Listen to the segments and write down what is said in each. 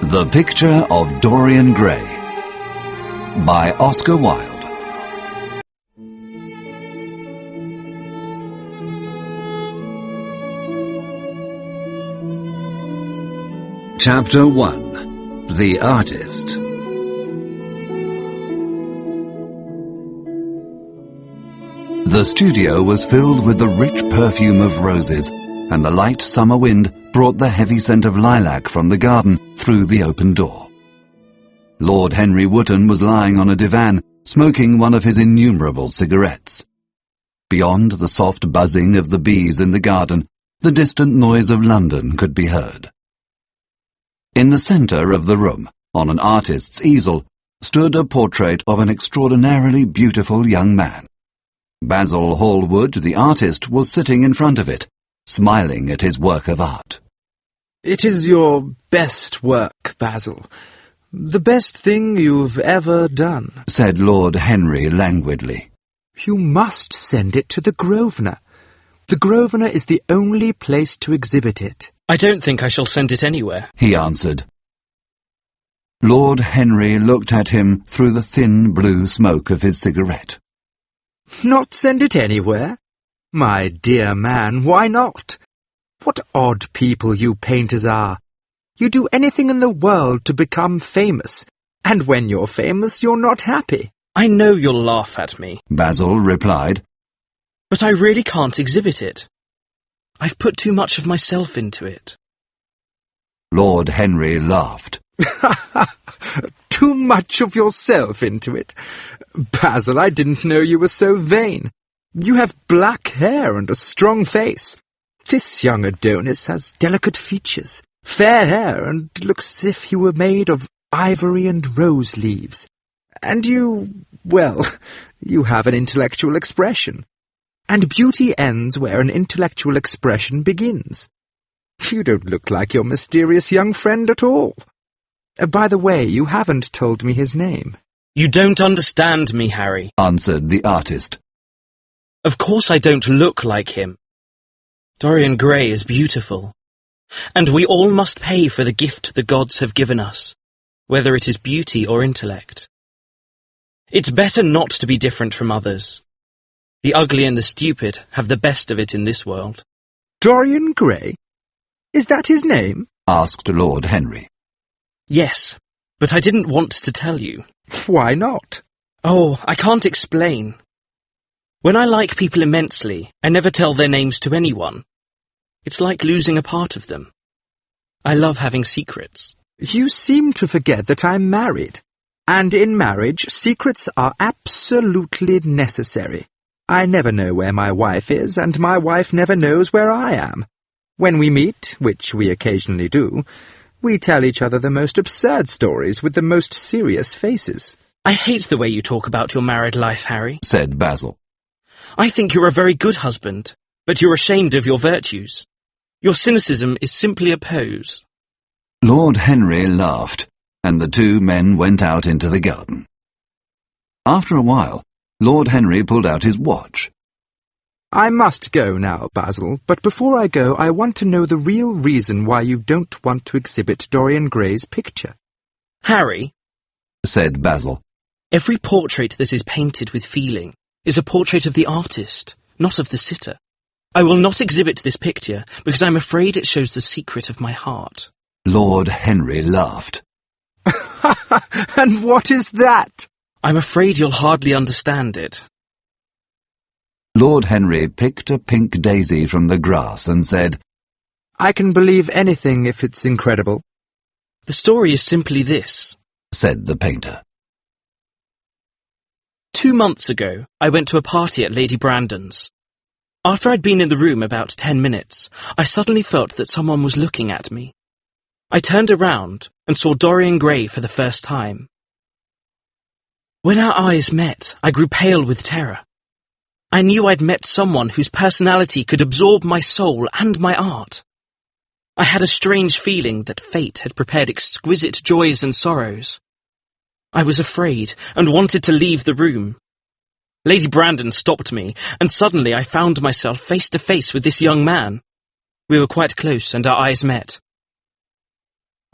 The Picture of Dorian Gray by Oscar Wilde. Chapter 1. The Artist. The studio was filled with the rich perfume of roses, and the light summer wind brought the heavy scent of lilac from the garden through the open door. Lord Henry Wotton was lying on a divan, smoking one of his innumerable cigarettes. Beyond the soft buzzing of the bees in the garden, the distant noise of London could be heard. In the centre of the room, on an artist's easel, stood a portrait of an extraordinarily beautiful young man. Basil Hallwood, the artist, was sitting in front of it, smiling at his work of art. "It is your best work, Basil. The best thing you've ever done," said Lord Henry languidly. "You must send it to the Grosvenor. The Grosvenor is the only place to exhibit it." "I don't think I shall send it anywhere," he answered. Lord Henry looked at him through the thin blue smoke of his cigarette. "Not send it anywhere? My dear man, why not? What odd people you painters are. You do anything in the world to become famous, and when you're famous, you're not happy." "I know you'll laugh at me," Basil replied, "but I really can't exhibit it. I've put too much of myself into it." Lord Henry laughed. "Too much of yourself into it? Basil, I didn't know you were so vain. You have black hair and a strong face. This young Adonis has delicate features, fair hair, and looks as if he were made of ivory and rose leaves. And well, you have an intellectual expression. And beauty ends where an intellectual expression begins. You don't look like your mysterious young friend at all. By the way, you haven't told me his name." "You don't understand me, Harry," answered the artist. "Of course I don't look like him. Dorian Gray is beautiful, and we all must pay for the gift the gods have given us, whether it is beauty or intellect. It's better not to be different from others. The ugly and the stupid have the best of it in this world." "Dorian Gray? Is that his name?" asked Lord Henry. "Yes, but I didn't want to tell you." "Why not?" "Oh, I can't explain. When I like people immensely, I never tell their names to anyone. It's like losing a part of them. I love having secrets." "You seem to forget that I'm married, and in marriage secrets are absolutely necessary. I never know where my wife is, and my wife never knows where I am. When we meet, which we occasionally do, we tell each other the most absurd stories with the most serious faces." "I hate the way you talk about your married life, Harry," said Basil. "I think you're a very good husband, but you're ashamed of your virtues. Your cynicism is simply a pose." Lord Henry laughed, and the two men went out into the garden. After a while, Lord Henry pulled out his watch. "I must go now, Basil, but before I go I want to know the real reason why you don't want to exhibit Dorian Gray's picture." "Harry," said Basil, "every portrait that is painted with feeling is a portrait of the artist, not of the sitter. I will not exhibit this picture because I'm afraid it shows the secret of my heart." Lord Henry laughed. "And what is that?" "I'm afraid you'll hardly understand it." Lord Henry picked a pink daisy from the grass and said, "I can believe anything if it's incredible." "The story is simply this," said the painter. 2 months ago, I went to a party at Lady Brandon's. After I'd been in the room about 10 minutes, I suddenly felt that someone was looking at me. I turned around and saw Dorian Gray for the first time. When our eyes met, I grew pale with terror. I knew I'd met someone whose personality could absorb my soul and my art. I had a strange feeling that fate had prepared exquisite joys and sorrows. I was afraid and wanted to leave the room. Lady Brandon stopped me, and suddenly I found myself face to face with this young man. We were quite close, and our eyes met.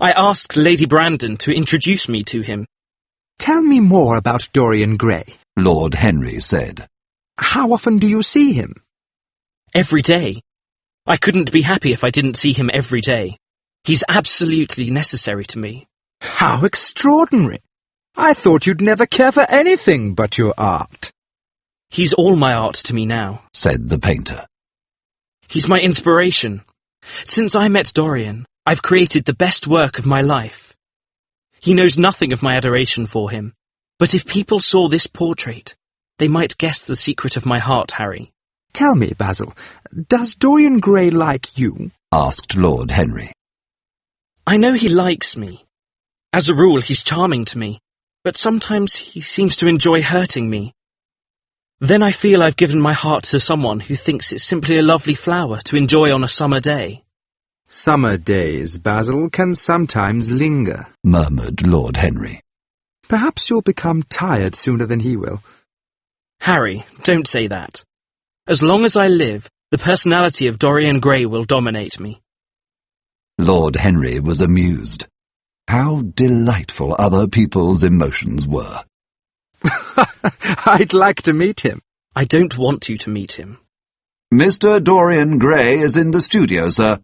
I asked Lady Brandon to introduce me to him. Tell me more about Dorian Gray, Lord Henry said. How often do you see him? Every day. I couldn't be happy if I didn't see him every day. He's absolutely necessary to me. How extraordinary! I thought you'd never care for anything but your art. He's all my art to me now, said the painter. He's my inspiration. Since I met Dorian, I've created the best work of my life. He knows nothing of my adoration for him, but if people saw this portrait, they might guess the secret of my heart, Harry. Tell me, Basil, does Dorian Gray like you? Asked Lord Henry. I know he likes me. As a rule, he's charming to me, but sometimes he seems to enjoy hurting me. Then I feel I've given my heart to someone who thinks it's simply a lovely flower to enjoy on a summer day. Summer days, Basil, can sometimes linger, murmured Lord Henry. Perhaps you'll become tired sooner than he will. Harry, don't say that. As long as I live, the personality of Dorian Gray will dominate me. Lord Henry was amused. How delightful other people's emotions were. I'd like to meet him. I don't want you to meet him. Mr. Dorian Gray is in the studio, sir,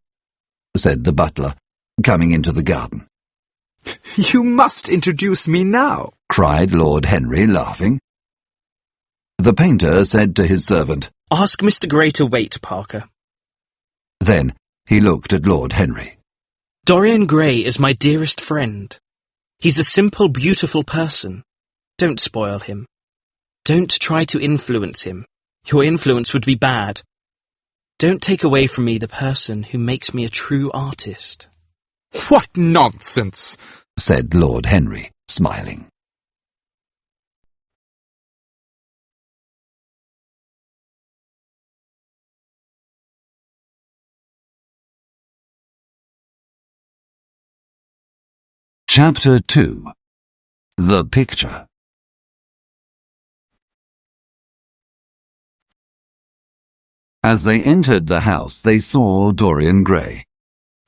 said the butler, coming into the garden. You must introduce me now, cried Lord Henry, laughing. The painter said to his servant, Ask Mr. Gray to wait, Parker. Then he looked at Lord Henry. Dorian Gray is my dearest friend. He's a simple, beautiful person. Don't spoil him. Don't try to influence him. Your influence would be bad. Don't take away from me the person who makes me a true artist. What nonsense, said Lord Henry, smiling. Chapter 2. The Picture. As they entered the house, they saw Dorian Gray.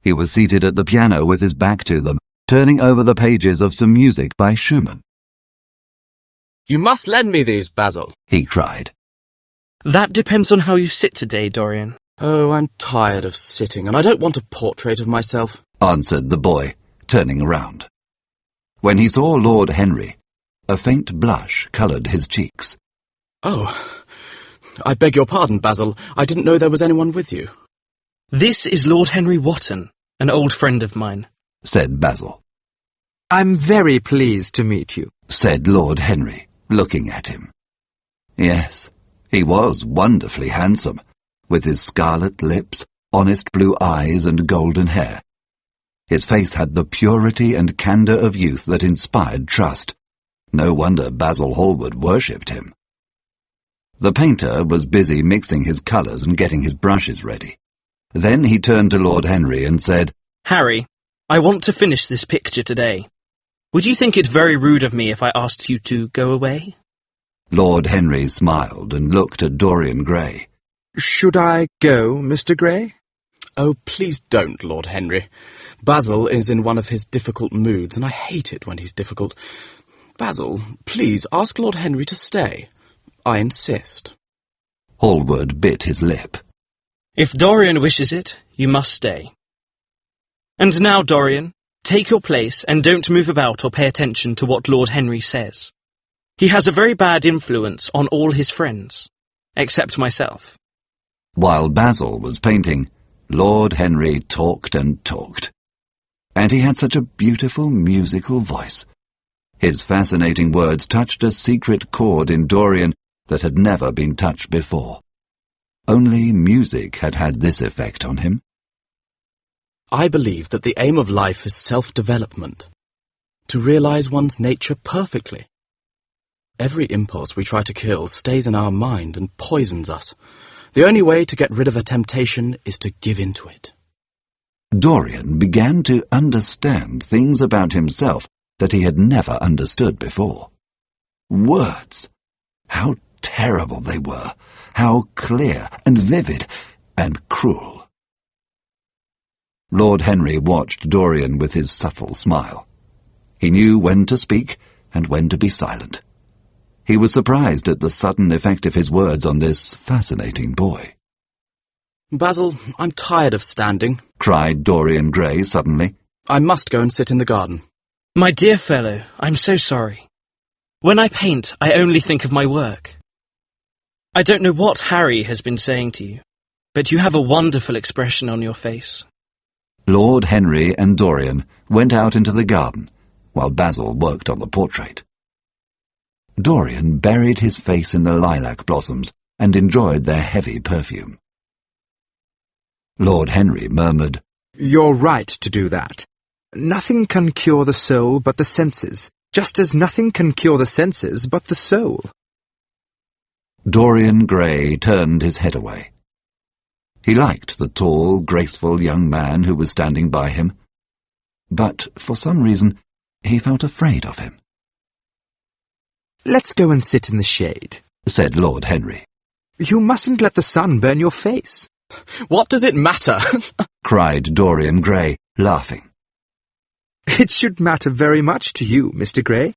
He was seated at the piano with his back to them, turning over the pages of some music by Schumann. You must lend me these, Basil, he cried. That depends on how you sit today, Dorian. Oh, I'm tired of sitting, and I don't want a portrait of myself, answered the boy, turning around. When he saw Lord Henry, a faint blush coloured his cheeks. Oh, I beg your pardon, Basil. I didn't know there was anyone with you. This is Lord Henry Wotton, an old friend of mine, said Basil. I'm very pleased to meet you, said Lord Henry, looking at him. Yes, he was wonderfully handsome, with his scarlet lips, honest blue eyes and golden hair. His face had the purity and candour of youth that inspired trust. No wonder Basil Hallward worshipped him. The painter was busy mixing his colours and getting his brushes ready. Then he turned to Lord Henry and said, Harry, I want to finish this picture today. Would you think it very rude of me if I asked you to go away? Lord Henry smiled and looked at Dorian Gray. Should I go, Mr. Gray? Oh, please don't, Lord Henry. Basil is in one of his difficult moods, and I hate it when he's difficult. Basil, please ask Lord Henry to stay. I insist. Hallward bit his lip. If Dorian wishes it, you must stay. And now, Dorian, take your place and don't move about or pay attention to what Lord Henry says. He has a very bad influence on all his friends, except myself. While Basil was painting, Lord Henry talked and talked. And he had such a beautiful musical voice. His fascinating words touched a secret chord in Dorian that had never been touched before. Only music had had this effect on him. I believe that the aim of life is self-development, to realize one's nature perfectly. Every impulse we try to kill stays in our mind and poisons us. The only way to get rid of a temptation is to give in to it. Dorian began to understand things about himself that he had never understood before. Words! How terrible they were! How clear and vivid and cruel! Lord Henry watched Dorian with his subtle smile. He knew when to speak and when to be silent. He was surprised at the sudden effect of his words on this fascinating boy. Basil, I'm tired of standing, cried Dorian Gray suddenly. I must go and sit in the garden. My dear fellow, I'm so sorry. When I paint, I only think of my work. I don't know what Harry has been saying to you, but you have a wonderful expression on your face. Lord Henry and Dorian went out into the garden, while Basil worked on the portrait. Dorian buried his face in the lilac blossoms and enjoyed their heavy perfume. Lord Henry murmured, You're right to do that. Nothing can cure the soul but the senses, just as nothing can cure the senses but the soul. Dorian Gray turned his head away. He liked the tall, graceful young man who was standing by him, but for some reason he felt afraid of him. Let's go and sit in the shade, said Lord Henry. You mustn't let the sun burn your face. What does it matter? cried Dorian Gray, laughing. It should matter very much to you, Mr. Gray.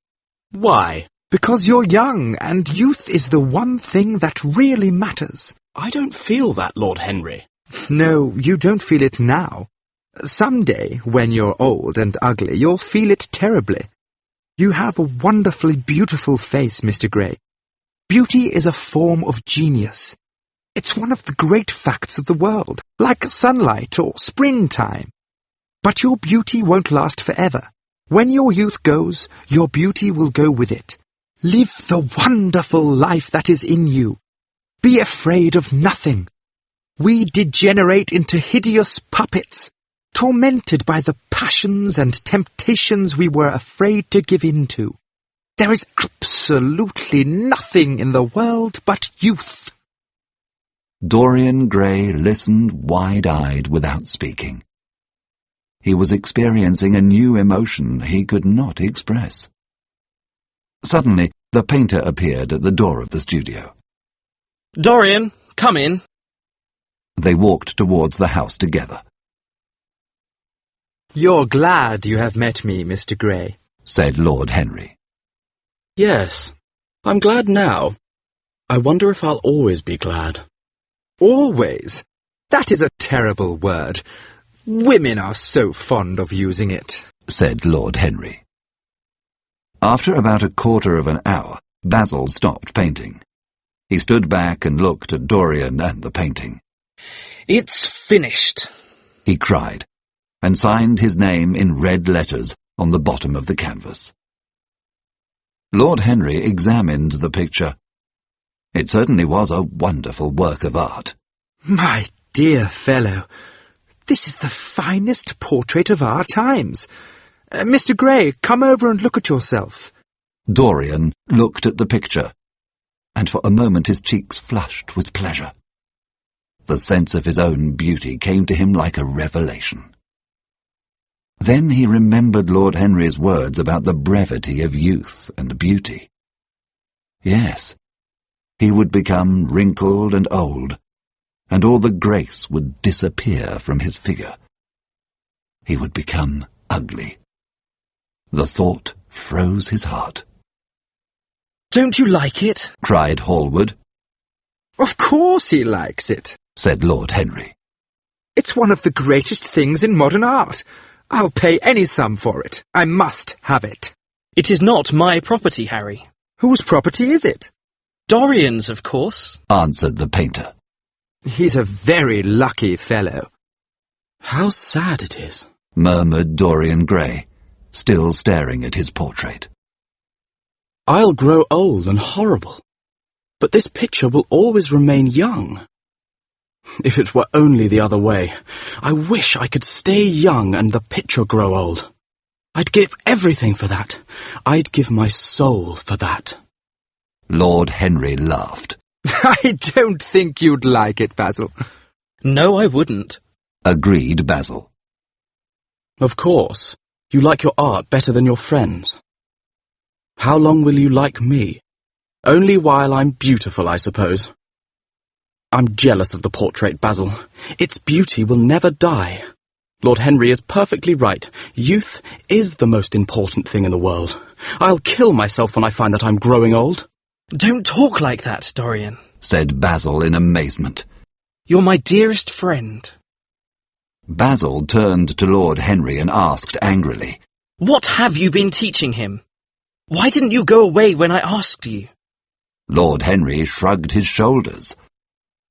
Why? Because you're young, and youth is the one thing that really matters. I don't feel that, Lord Henry. No, you don't feel it now. Someday, when you're old and ugly, you'll feel it terribly. You have a wonderfully beautiful face, Mr. Gray. Beauty is a form of genius. It's one of the great facts of the world, like sunlight or springtime. But your beauty won't last forever. When your youth goes, your beauty will go with it. Live the wonderful life that is in you. Be afraid of nothing. We degenerate into hideous puppets, tormented by the passions and temptations we were afraid to give in to. There is absolutely nothing in the world but youth. Dorian Gray listened wide-eyed without speaking. He was experiencing a new emotion he could not express. Suddenly, the painter appeared at the door of the studio. Dorian, come in. They walked towards the house together. You're glad you have met me, Mr. Gray, said Lord Henry. Yes, I'm glad now. I wonder if I'll always be glad. Always? That is a terrible word. Women are so fond of using it, said Lord Henry. After about a quarter of an hour, Basil stopped painting. He stood back and looked at Dorian and the painting. It's finished, he cried, and signed his name in red letters on the bottom of the canvas. Lord Henry examined the picture. It certainly was a wonderful work of art. My dear fellow, this is the finest portrait of our times. Mr. Gray, come over and look at yourself. Dorian looked at the picture, and for a moment his cheeks flushed with pleasure. The sense of his own beauty came to him like a revelation. Then he remembered Lord Henry's words about the brevity of youth and beauty. Yes, he would become wrinkled and old, and all the grace would disappear from his figure. He would become ugly. The thought froze his heart. Don't you like it? cried Hallward. Of course he likes it, said Lord Henry. It's one of the greatest things in modern art. I'll pay any sum for it. I must have it. It is not my property, Harry. Whose property is it? Dorian's, of course, answered the painter. He's a very lucky fellow. How sad it is, murmured Dorian Gray, still staring at his portrait. I'll grow old and horrible, but this picture will always remain young. If it were only the other way, I wish I could stay young and the picture grow old. I'd give everything for that. I'd give my soul for that. Lord Henry laughed. I don't think you'd like it, Basil. No, I wouldn't, agreed Basil. Of course, you like your art better than your friends. How long will you like me? Only while I'm beautiful, I suppose. I'm jealous of the portrait, Basil. Its beauty will never die. Lord Henry is perfectly right. Youth is the most important thing in the world. I'll kill myself when I find that I'm growing old. Don't talk like that, Dorian, said Basil in amazement. You're my dearest friend. Basil turned to Lord Henry and asked angrily, What have you been teaching him? Why didn't you go away when I asked you? Lord Henry shrugged his shoulders.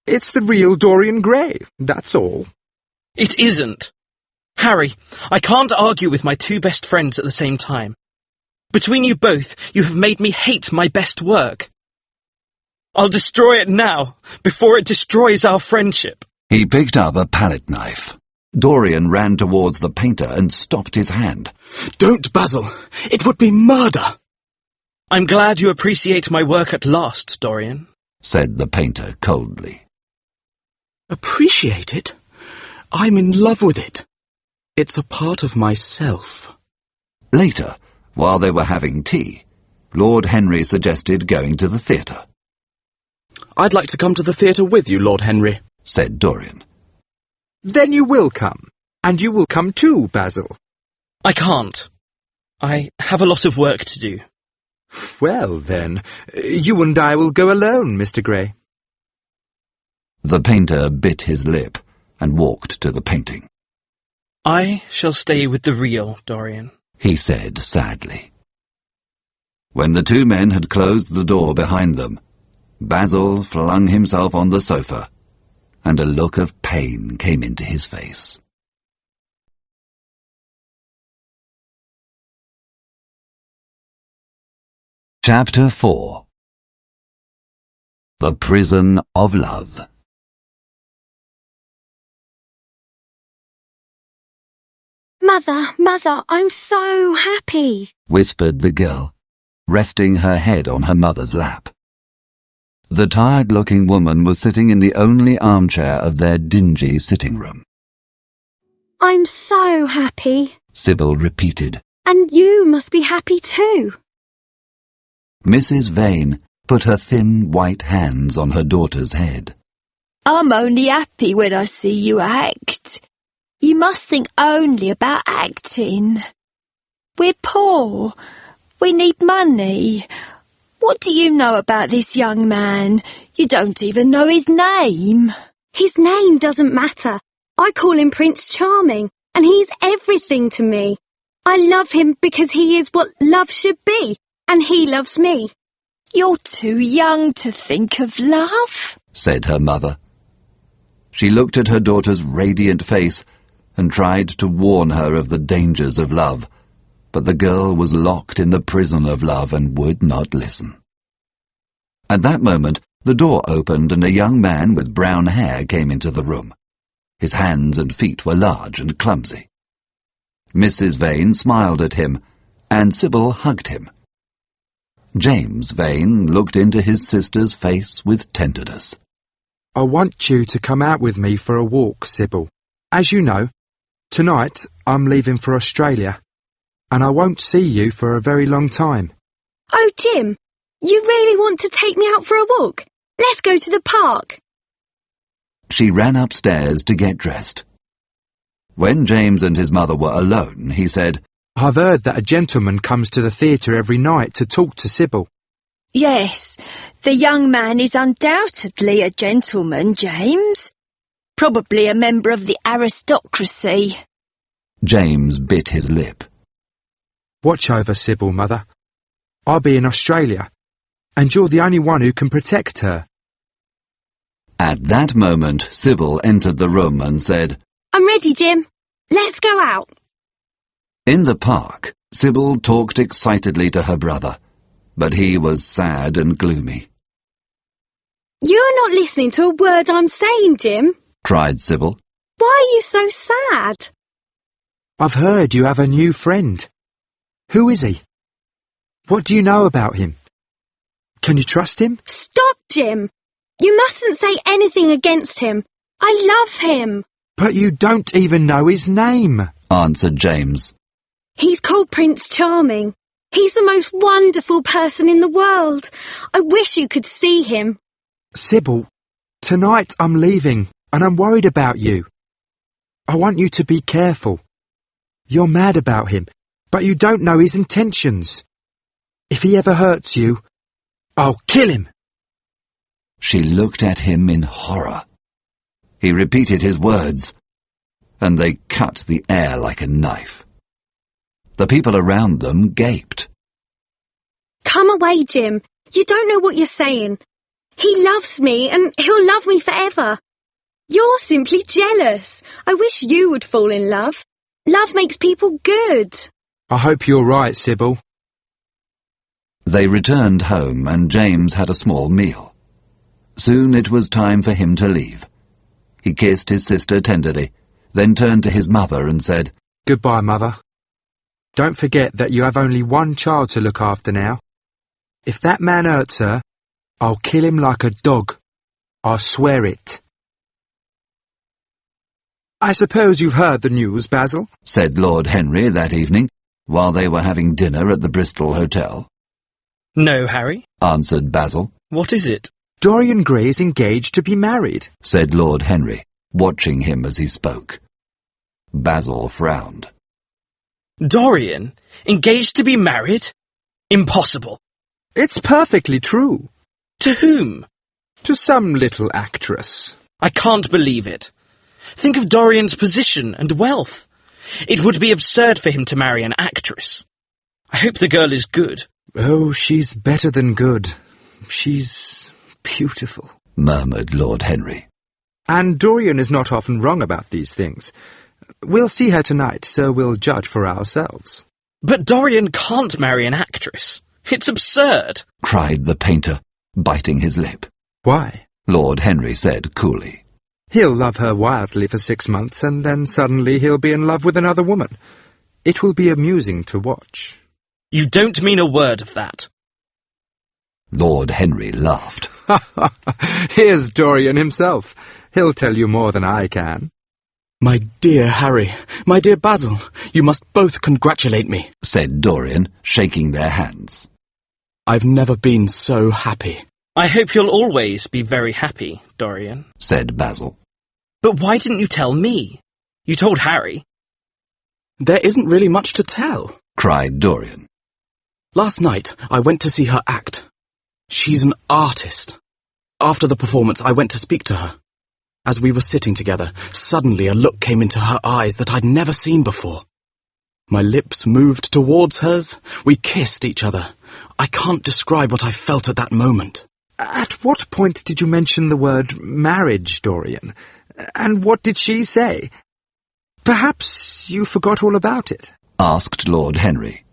It's the real Dorian Gray, that's all. It isn't. Harry, I can't argue with my two best friends at the same time. Between you both, you have made me hate my best work. I'll destroy it now, before it destroys our friendship. He picked up a palette knife. Dorian ran towards the painter and stopped his hand. Don't, Basil. It would be murder. I'm glad you appreciate my work at last, Dorian, said the painter coldly. Appreciate it? I'm in love with it. It's a part of myself. Later, while they were having tea, Lord Henry suggested going to the theatre. I'd like to come to the theatre with you, Lord Henry, said Dorian. Then you will come, and you will come too, Basil. I can't. I have a lot of work to do. Well, then, you and I will go alone, Mr. Gray. The painter bit his lip and walked to the painting. I shall stay with the real Dorian, he said sadly. When the two men had closed the door behind them, Basil flung himself on the sofa, and a look of pain came into his face. Chapter 4. The Prison of Love. Mother, I'm so happy, whispered the girl, resting her head on her mother's lap. The tired-looking woman was sitting in the only armchair of their dingy sitting room. I'm so happy. Sybil repeated. And you must be happy too. Mrs. Vane put her thin white hands on her daughter's head. I'm only happy when I see you act. You must think only about acting. We're poor. We need money. What do you know about this young man? You don't even know his name. His name doesn't matter. I call him Prince Charming, and he's everything to me. I love him because he is what love should be, and he loves me. You're too young to think of love, said her mother. She looked at her daughter's radiant face and tried to warn her of the dangers of love, but the girl was locked in the prison of love and would not listen. At that moment, the door opened and a young man with brown hair came into the room. His hands and feet were large and clumsy. Mrs. Vane smiled at him, and Sybil hugged him. James Vane looked into his sister's face with tenderness. I want you to come out with me for a walk, Sybil. As you know, tonight I'm leaving for Australia, and I won't see you for a very long time. Oh, Jim, you really want to take me out for a walk? Let's go to the park. She ran upstairs to get dressed. When James and his mother were alone, he said, I've heard that a gentleman comes to the theatre every night to talk to Sybil. Yes, the young man is undoubtedly a gentleman, James. Probably a member of the aristocracy. James bit his lip. Watch over Sybil, Mother. I'll be in Australia, and you're the only one who can protect her. At that moment, Sybil entered the room and said, I'm ready, Jim. Let's go out. In the park, Sybil talked excitedly to her brother, but he was sad and gloomy. You're not listening to a word I'm saying, Jim, cried Sybil. Why are you so sad? I've heard you have a new friend. Who is he? What do you know about him? Can you trust him? Stop, Jim. You mustn't say anything against him. I love him. But you don't even know his name, answered James. He's called Prince Charming. He's the most wonderful person in the world. I wish you could see him. Sybil, tonight I'm leaving, and I'm worried about you. I want you to be careful. You're mad about him, but you don't know his intentions. If he ever hurts you, I'll kill him." She looked at him in horror. He repeated his words, and they cut the air like a knife. The people around them gaped. Come away, Jim. You don't know what you're saying. He loves me, and he'll love me forever. You're simply jealous. I wish you would fall in love. Love makes people good. I hope you're right, Sybil. They returned home, and James had a small meal. Soon it was time for him to leave. He kissed his sister tenderly, then turned to his mother and said, "Goodbye, Mother. Don't forget that you have only one child to look after now. If that man hurts her, I'll kill him like a dog. I swear it." "I suppose you've heard the news, Basil?" said Lord Henry that evening, while they were having dinner at the Bristol Hotel. "No, Harry," answered Basil. "What is it?" "Dorian Gray is engaged to be married," said Lord Henry, watching him as he spoke. Basil frowned. "Dorian? Engaged to be married? Impossible." "It's perfectly true. "To whom?" To some little actress." "I can't believe it. Think of Dorian's position and wealth. It would be absurd for him to marry an actress. I hope the girl is good." "Oh, she's better than good. She's beautiful," murmured Lord Henry. "And Dorian is not often wrong about these things. We'll see her tonight, so we'll judge for ourselves." "But Dorian can't marry an actress. It's absurd," cried the painter, biting his lip. "Why?" Lord Henry said coolly. "He'll love her wildly for 6 months, and then suddenly he'll be in love with another woman. It will be amusing to watch." "You don't mean a word of that." Lord Henry laughed. "Here's Dorian himself. He'll tell you more than I can." "My dear Harry, my dear Basil, you must both congratulate me," said Dorian, shaking their hands. "I've never been so happy." "I hope you'll always be very happy, Dorian," said Basil. "But why didn't you tell me? You told Harry." "There isn't really much to tell," cried Dorian. "Last night I went to see her act. She's an artist. After the performance I went to speak to her. As we were sitting together, suddenly a look came into her eyes that I'd never seen before. My lips moved towards hers. We kissed each other. I can't describe what I felt at that moment." "At what point did you mention the word marriage, Dorian? And what did she say? Perhaps you forgot all about it?" asked Lord Henry.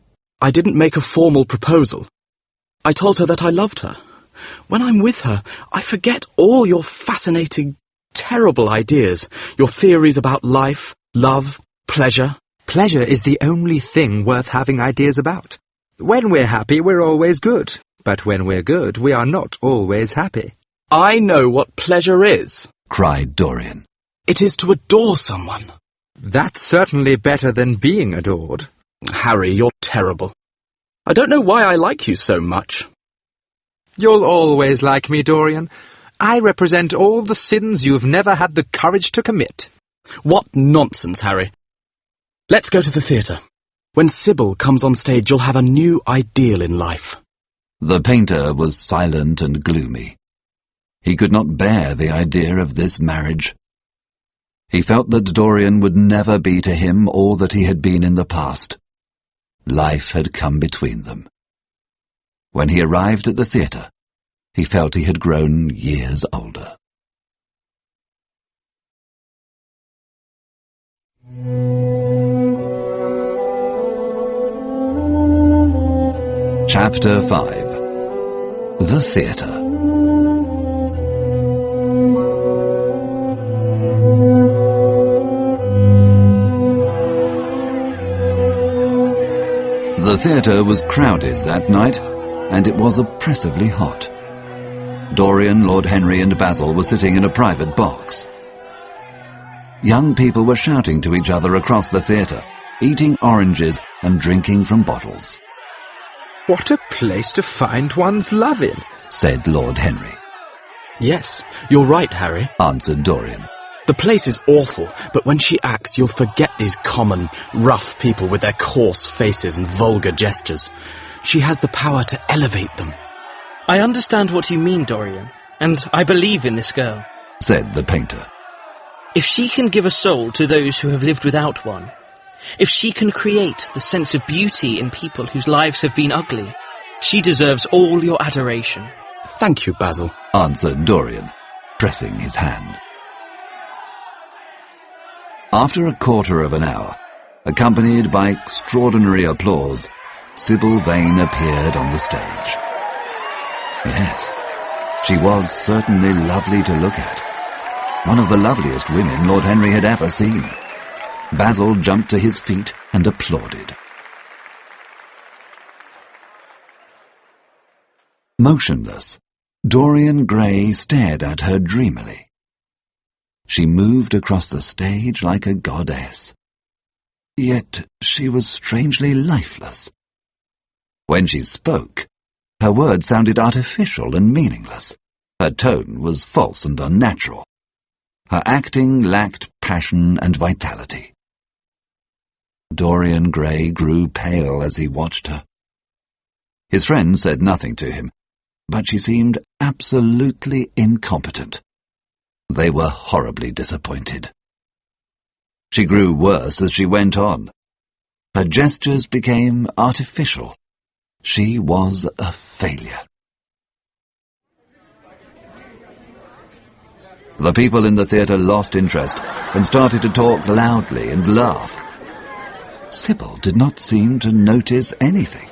"I didn't make a formal proposal. I told her that I loved her. When I'm with her, I forget all your fascinating, terrible ideas, your theories about life, love, pleasure." "Pleasure is the only thing worth having ideas about. When we're happy, we're always good. But when we're good, we are not always happy." "I know what pleasure is," cried Dorian. "It is to adore someone." "That's certainly better than being adored." "Harry, you're terrible. I don't know why I like you so much." "You'll always like me, Dorian. I represent all the sins you've never had the courage to commit." "What nonsense, Harry. Let's go to the theatre. When Sybil comes on stage, you'll have a new ideal in life." The painter was silent and gloomy. He could not bear the idea of this marriage. He felt that Dorian would never be to him all that he had been in the past. Life had come between them. When he arrived at the theatre, he felt he had grown years older. Chapter 5. The Theatre. The theatre was crowded that night, and it was oppressively hot. Dorian, Lord Henry and Basil were sitting in a private box. Young people were shouting to each other across the theatre, eating oranges and drinking from bottles. "What a place to find one's love in," said Lord Henry. "Yes, you're right, Harry," answered Dorian. The place is awful, but when she acts, you'll forget these common, rough people with their coarse faces and vulgar gestures. She has the power to elevate them. I understand what you mean, Dorian, and I believe in this girl, said the painter. If she can give a soul to those who have lived without one, if she can create the sense of beauty in people whose lives have been ugly, she deserves all your adoration. Thank you, Basil, answered Dorian, pressing his hand. After a quarter of an hour, accompanied by extraordinary applause, Sybil Vane appeared on the stage. Yes, she was certainly lovely to look at. One of the loveliest women Lord Henry had ever seen. Basil jumped to his feet and applauded. Motionless, Dorian Gray stared at her dreamily. She moved across the stage like a goddess. Yet she was strangely lifeless. When she spoke, her words sounded artificial and meaningless. Her tone was false and unnatural. Her acting lacked passion and vitality. Dorian Gray grew pale as he watched her. His friend said nothing to him, but she seemed absolutely incompetent. They were horribly disappointed. She grew worse as she went on. Her gestures became artificial. She was a failure. The people in the theatre lost interest and started to talk loudly and laugh. Sybil did not seem to notice anything.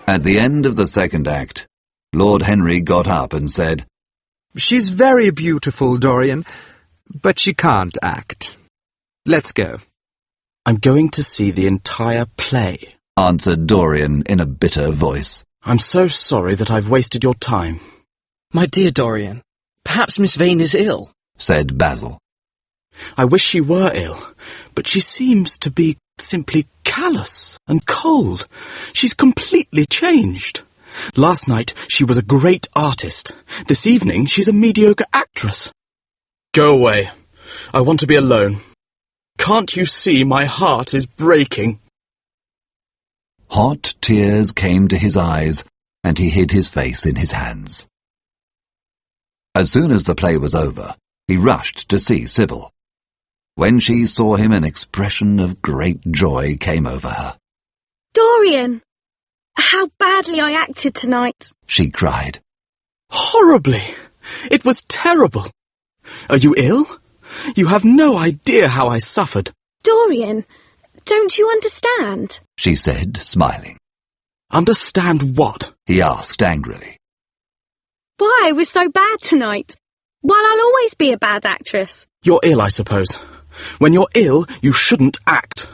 At the end of the second act, Lord Henry got up and said, "She's very beautiful, Dorian, but she can't act. Let's go." I'm going to see the entire play, answered Dorian in a bitter voice. I'm so sorry that I've wasted your time. My dear Dorian, perhaps Miss Vane is ill, said Basil. I wish she were ill, but she seems to be simply callous and cold. She's completely changed. Last night she was a great artist. This evening she's a mediocre actress. Go away. I want to be alone. Can't you see my heart is breaking? Hot tears came to his eyes, and he hid his face in his hands. As soon as the play was over, he rushed to see Sybil. When she saw him, an expression of great joy came over her. Dorian! How badly I acted tonight, she cried. Horribly! It was terrible. Are you ill? You have no idea how I suffered. Dorian, don't you understand? She said, smiling. Understand what? He asked angrily. Why I was so bad tonight. While I'll always be a bad actress. You're ill, I suppose. When you're ill, you shouldn't act.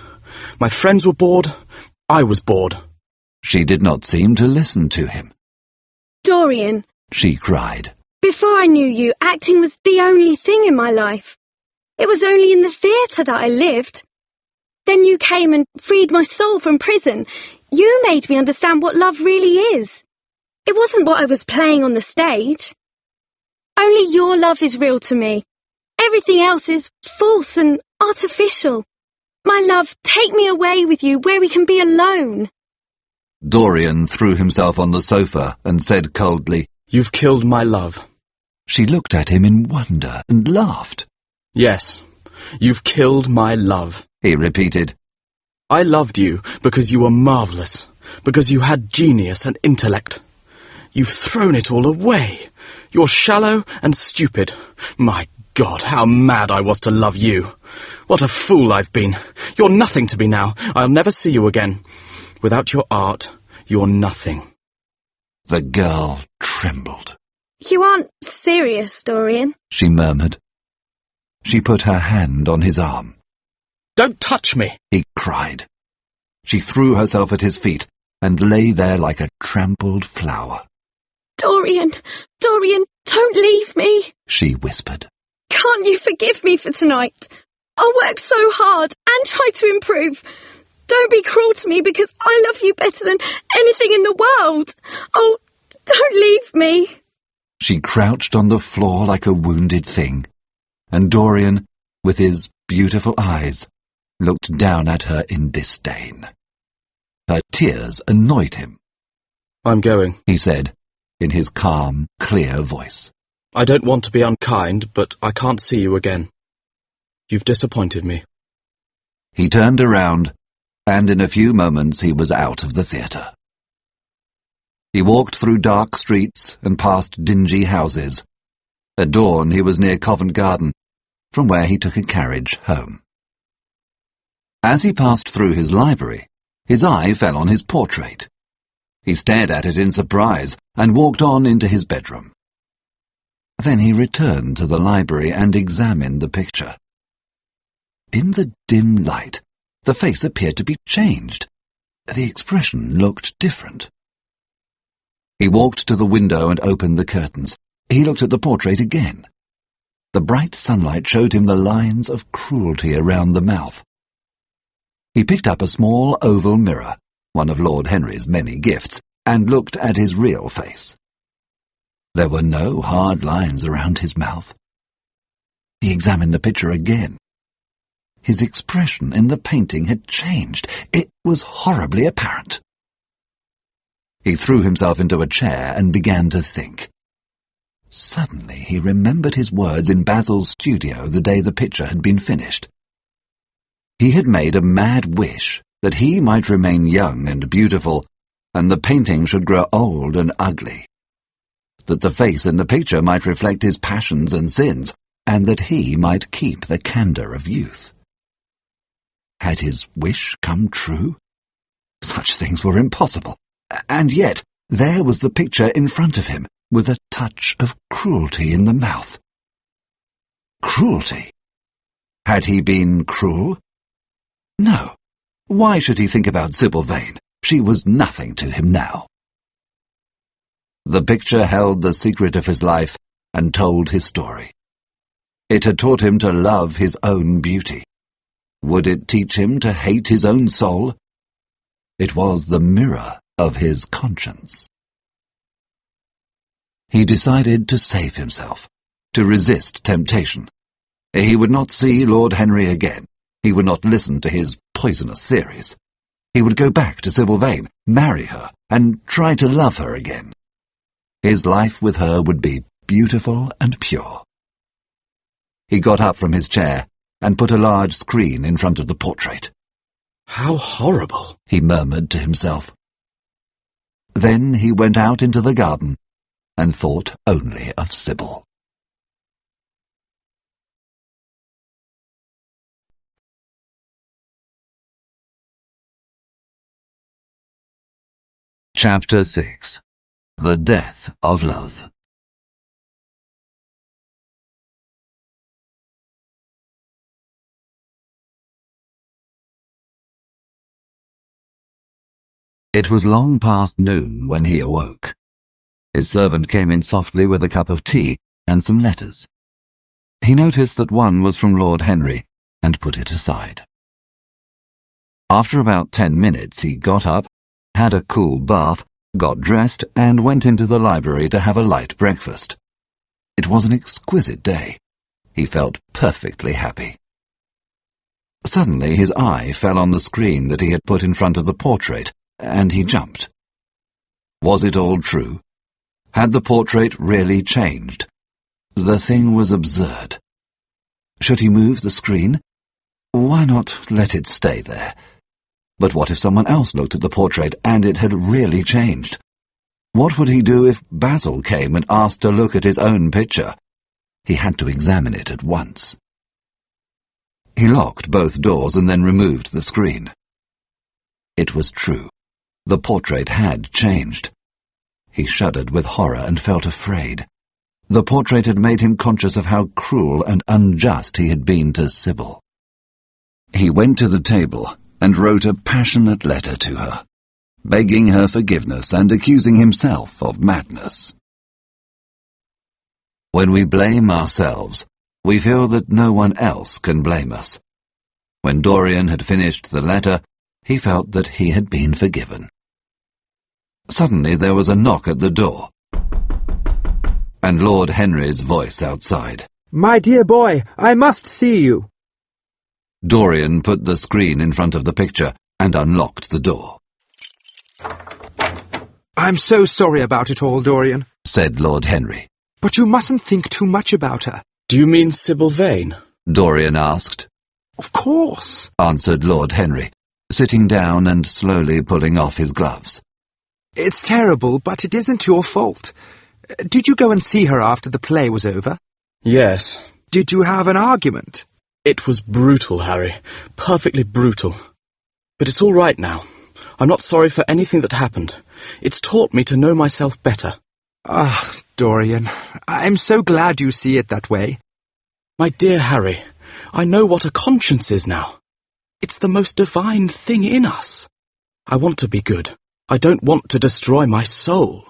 My friends were bored. I was bored. She did not seem to listen to him. Dorian, she cried. Before I knew you, acting was the only thing in my life. It was only in the theatre that I lived. Then you came and freed my soul from prison. You made me understand what love really is. It wasn't what I was playing on the stage. Only your love is real to me. Everything else is false and artificial. My love, take me away with you where we can be alone. Dorian threw himself on the sofa and said coldly, You've killed my love. She looked at him in wonder and laughed. Yes, you've killed my love, he repeated. I loved you because you were marvellous, because you had genius and intellect. You've thrown it all away. You're shallow and stupid. My God, how mad I was to love you. What a fool I've been. You're nothing to me now. I'll never see you again. Without your art, you're nothing. The girl trembled. You aren't serious, Dorian, she murmured. She put her hand on his arm. Don't touch me, he cried. She threw herself at his feet and lay there like a trampled flower. Dorian, don't leave me, she whispered. Can't you forgive me for tonight? I'll work so hard and try to improve. Don't be cruel to me because I love you better than anything in the world. Oh, don't leave me. She crouched on the floor like a wounded thing, and Dorian, with his beautiful eyes, looked down at her in disdain. Her tears annoyed him. "I'm going," he said, in his calm, clear voice. "I don't want to be unkind, but I can't see you again. You've disappointed me." He turned around, and in a few moments he was out of the theatre. He walked through dark streets and past dingy houses. At dawn he was near Covent Garden, from where he took a carriage home. As he passed through his library, his eye fell on his portrait. He stared at it in surprise and walked on into his bedroom. Then he returned to the library and examined the picture. In the dim light, the face appeared to be changed. The expression looked different. He walked to the window and opened the curtains. He looked at the portrait again. The bright sunlight showed him the lines of cruelty around the mouth. He picked up a small oval mirror, one of Lord Henry's many gifts, and looked at his real face. There were no hard lines around his mouth. He examined the picture again. His expression in the painting had changed. It was horribly apparent. He threw himself into a chair and began to think. Suddenly he remembered his words in Basil's studio the day the picture had been finished. He had made a mad wish that he might remain young and beautiful, and the painting should grow old and ugly. That the face in the picture might reflect his passions and sins, and that he might keep the candour of youth. Had his wish come true? Such things were impossible. And yet, there was the picture in front of him, with a touch of cruelty in the mouth. Cruelty? Had he been cruel? No. Why should he think about Sybil Vane? She was nothing to him now. The picture held the secret of his life and told his story. It had taught him to love his own beauty. Would it teach him to hate his own soul? It was the mirror of his conscience. He decided to save himself, to resist temptation. He would not see Lord Henry again. He would not listen to his poisonous theories. He would go back to Sybil Vane, marry her, and try to love her again. His life with her would be beautiful and pure. He got up from his chair and put a large screen in front of the portrait. "How horrible," he murmured to himself. Then he went out into the garden and thought only of Sybil. Chapter 6. The Death of Love. It was long past noon when he awoke. His servant came in softly with a cup of tea and some letters. He noticed that one was from Lord Henry and put it aside. After about 10 minutes he got up, had a cool bath, got dressed, and went into the library to have a light breakfast. It was an exquisite day. He felt perfectly happy. Suddenly his eye fell on the screen that he had put in front of the portrait, and he jumped. Was it all true? Had the portrait really changed? The thing was absurd. Should he move the screen? Why not let it stay there? But what if someone else looked at the portrait and it had really changed? What would he do if Basil came and asked to look at his own picture? He had to examine it at once. He locked both doors and then removed the screen. It was true. The portrait had changed. He shuddered with horror and felt afraid. The portrait had made him conscious of how cruel and unjust he had been to Sybil. He went to the table and wrote a passionate letter to her, begging her forgiveness and accusing himself of madness. When we blame ourselves, we feel that no one else can blame us. When Dorian had finished the letter, he felt that he had been forgiven. Suddenly there was a knock at the door. and Lord Henry's voice outside. My dear boy, I must see you. Dorian put the screen in front of the picture and unlocked the door. I'm so sorry about it all, Dorian, said Lord Henry. but you mustn't think too much about her. Do you mean Sybil Vane? Dorian asked. Of course, Answered Lord Henry, sitting down and slowly pulling off his gloves. It's terrible, but it isn't your fault. Did you go and see her after the play was over? Yes. Did you have an argument? It was brutal, Harry. Perfectly brutal. But it's all right now. I'm not sorry for anything that happened. It's taught me to know myself better. Ah, Dorian, I'm so glad you see it that way. My dear Harry, I know what a conscience is now. It's the most divine thing in us. I want to be good. I don't want to destroy my soul.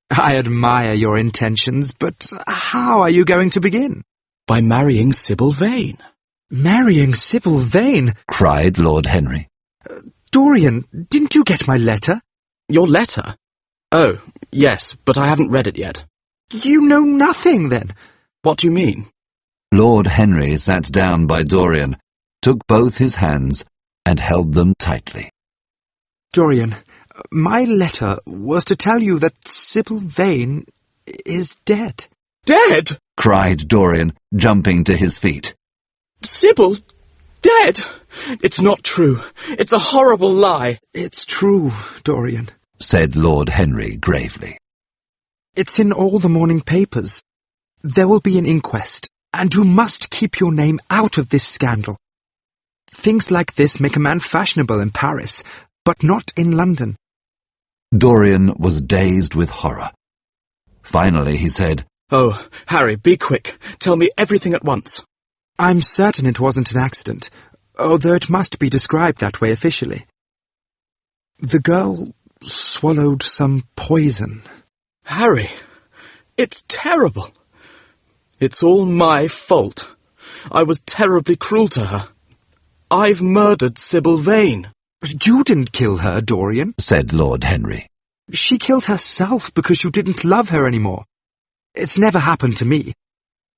I admire your intentions, but how are you going to begin? By marrying Sybil Vane. Marrying Sybil Vane? Cried Lord Henry. Dorian, didn't you get my letter? Your letter? Oh, yes, but I haven't read it yet. You know nothing, then. What do you mean? Lord Henry sat down by Dorian, took both his hands, and held them tightly. Dorian, my letter was to tell you that Sybil Vane is dead. Dead? Cried Dorian, jumping to his feet. Sybil? Dead? It's not true. It's a horrible lie. It's true, Dorian. Said Lord Henry gravely. It's in all the morning papers. There will be an inquest, and you must keep your name out of this scandal. Things like this make a man fashionable in Paris, but not in London. Dorian was dazed with horror. Finally he said, Oh, Harry, be quick. Tell me everything at once. I'm certain it wasn't an accident, although it must be described that way officially. The girl swallowed some poison. Harry, it's terrible. It's all my fault. I was terribly cruel to her. I've murdered Sybil Vane. You didn't kill her, Dorian, said Lord Henry. She killed herself because you didn't love her anymore. It's never happened to me.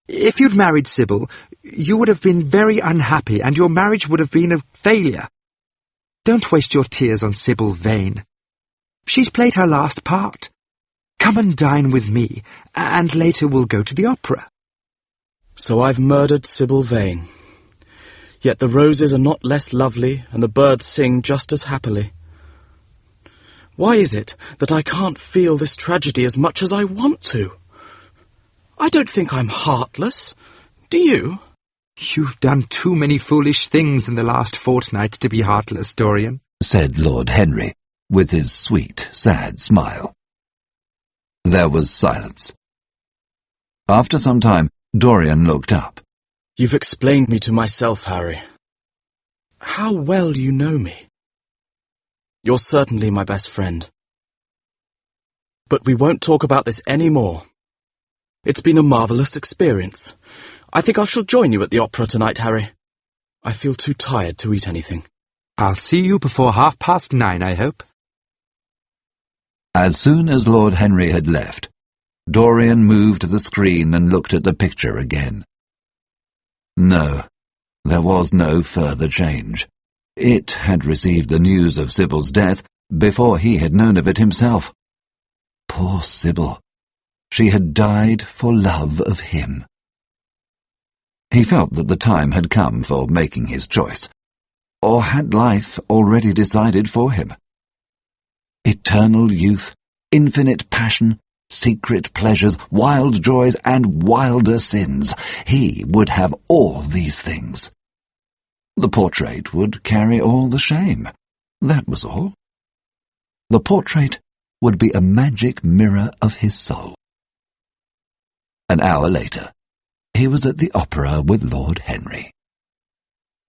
If you'd married Sybil, you would have been very unhappy and your marriage would have been a failure. Don't waste your tears on Sybil Vane. She's played her last part. Come and dine with me, and later we'll go to the opera. So I've murdered Sybil Vane. Yet the roses are not less lovely, and the birds sing just as happily. Why is it that I can't feel this tragedy as much as I want to? I don't think I'm heartless. Do you? You've done too many foolish things in the last fortnight to be heartless, Dorian, said Lord Henry, with his sweet, sad smile. There was silence. After some time, Dorian looked up. You've explained me to myself, Harry. How well you know me. You're certainly my best friend. But we won't talk about this any more. It's been a marvellous experience. I think I shall join you at the opera tonight, Harry. I feel too tired to eat anything. I'll see you before 9:30, I hope. As soon as Lord Henry had left, Dorian moved the screen and looked at the picture again. No, there was no further change. It had received the news of Sybil's death before he had known of it himself. Poor Sybil. She had died for love of him. He felt that the time had come for making his choice. Or had life already decided for him? Eternal youth, infinite passion, secret pleasures, wild joys, and wilder sins. He would have all these things. The portrait would carry all the shame. That was all. The portrait would be a magic mirror of his soul. An hour later, he was at the opera with Lord Henry.